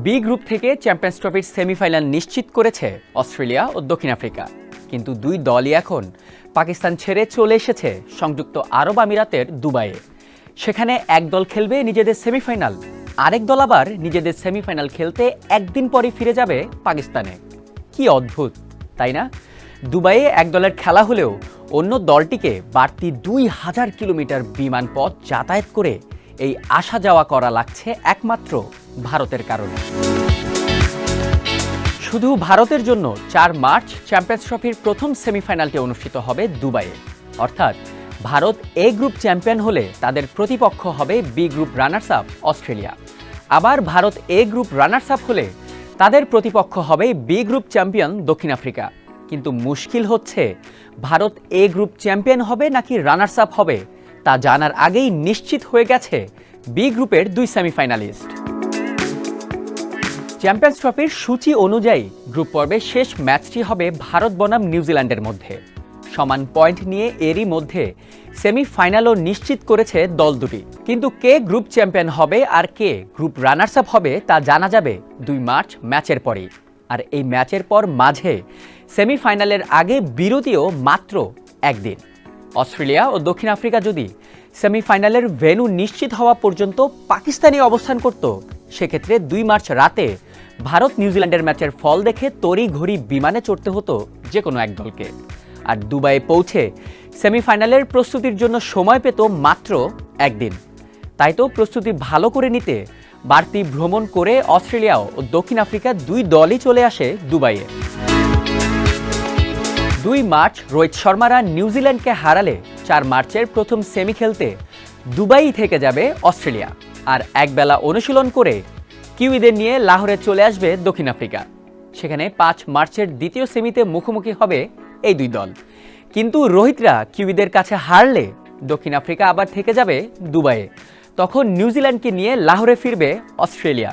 B group থেকে champions ট্রফির semifinal নিশ্চিত করেছে অস্ট্রেলিয়া ও দক্ষিণ আফ্রিকা। কিন্তু দুই দলই এখন পাকিস্তান ছেড়ে চলে এসেছে সংযুক্ত আরব আমিরাতের দুবাইয়ে। সেখানে এক দল খেলবে নিজেদের সেমিফাইনাল, আরেক দল আবার নিজেদের সেমিফাইনাল খেলতে একদিন পরই ফিরে যাবে পাকিস্তানে। কি অদ্ভুত, তাই না? দুবাইয়ে এক দলের খেলা হলেও অন্য দলটিকে বাড়তি 2000 কিলোমিটার বিমান পথ যাতায়াত করে এই আসা যাওয়া করা লাগছে একমাত্র ভারতের কারণে। শুধু ভারতের জন্য 4 মার্চ চ্যাম্পিয়ন্স ট্রফির প্রথম সেমিফাইনালটি অনুষ্ঠিত হবে দুবাইয়ে। অর্থাৎ ভারত এ গ্রুপ চ্যাম্পিয়ন হলে তাদের প্রতিপক্ষ হবে B group runners up Australia. আবার Bharat A group runners up হলে তাদের প্রতিপক্ষ হবে বি গ্রুপ চ্যাম্পিয়ন দক্ষিণ আফ্রিকা। কিন্তু মুশকিল হচ্ছে ভারত এ গ্রুপ চ্যাম্পিয়ন হবে নাকি রানার্স আপ হবে তা জানার আগেই নিশ্চিত হয়ে গেছে বি গ্রুপের 2 সেমিফাইনালিস্ট। চ্যাম্পিয়ন্স ট্রফির সূচি অনুযায়ী গ্রুপ পর্বে শেষ ম্যাচটি হবে ভারত বনাম নিউজিল্যান্ডের মধ্যে। সমান পয়েন্ট নিয়ে এরই মধ্যে সেমিফাইনালও নিশ্চিত করেছে দল দুটি। কিন্তু কে গ্রুপ চ্যাম্পিয়ন হবে আর কে গ্রুপ রানার্স আপ হবে তা জানা যাবে 2 মার্চ ম্যাচের পরেই। আর এই ম্যাচের পর মাঝে সেমিফাইনালের আগে বিরতিও মাত্র একদিন। অস্ট্রেলিয়া ও দক্ষিণ আফ্রিকা যদি সেমিফাইনালের ভেন্যু নিশ্চিত হওয়া পর্যন্ত পাকিস্তানে অবস্থান করত, সেক্ষেত্রে 2 মার্চ রাতে ভারত নিউজিল্যান্ডের ম্যাচের ফল দেখে তড়িঘড়ি বিমানে চড়তে হতো যে কোনো এক দলকে। আর দুবাইয়ে পৌঁছে সেমিফাইনালের প্রস্তুতির জন্য সময় পেত মাত্র একদিন। তাই তো প্রস্তুতি ভালো করে নিতে বাড়তি ভ্রমণ করে অস্ট্রেলিয়া ও দক্ষিণ আফ্রিকা 2 দলই চলে আসে দুবাইয়ে। 2 মার্চ রোহিত শর্মারা নিউজিল্যান্ডকে হারালে 4 মার্চের প্রথম সেমি খেলতে দুবাই থেকে যাবে অস্ট্রেলিয়া। আর একবেলা অনুশীলন করে কিউইদের নিয়ে লাহোরে চলে আসবে দক্ষিণ আফ্রিকা। সেখানে 5 মার্চের দ্বিতীয় সেমিতে মুখোমুখি হবে এই 2 দল। কিন্তু রোহিতরা কিউইদের কাছে হারলে দক্ষিণ আফ্রিকা আবার থেকে যাবে দুবাইয়ে। তখন নিউজিল্যান্ডকে নিয়ে লাহোরে ফিরবে অস্ট্রেলিয়া।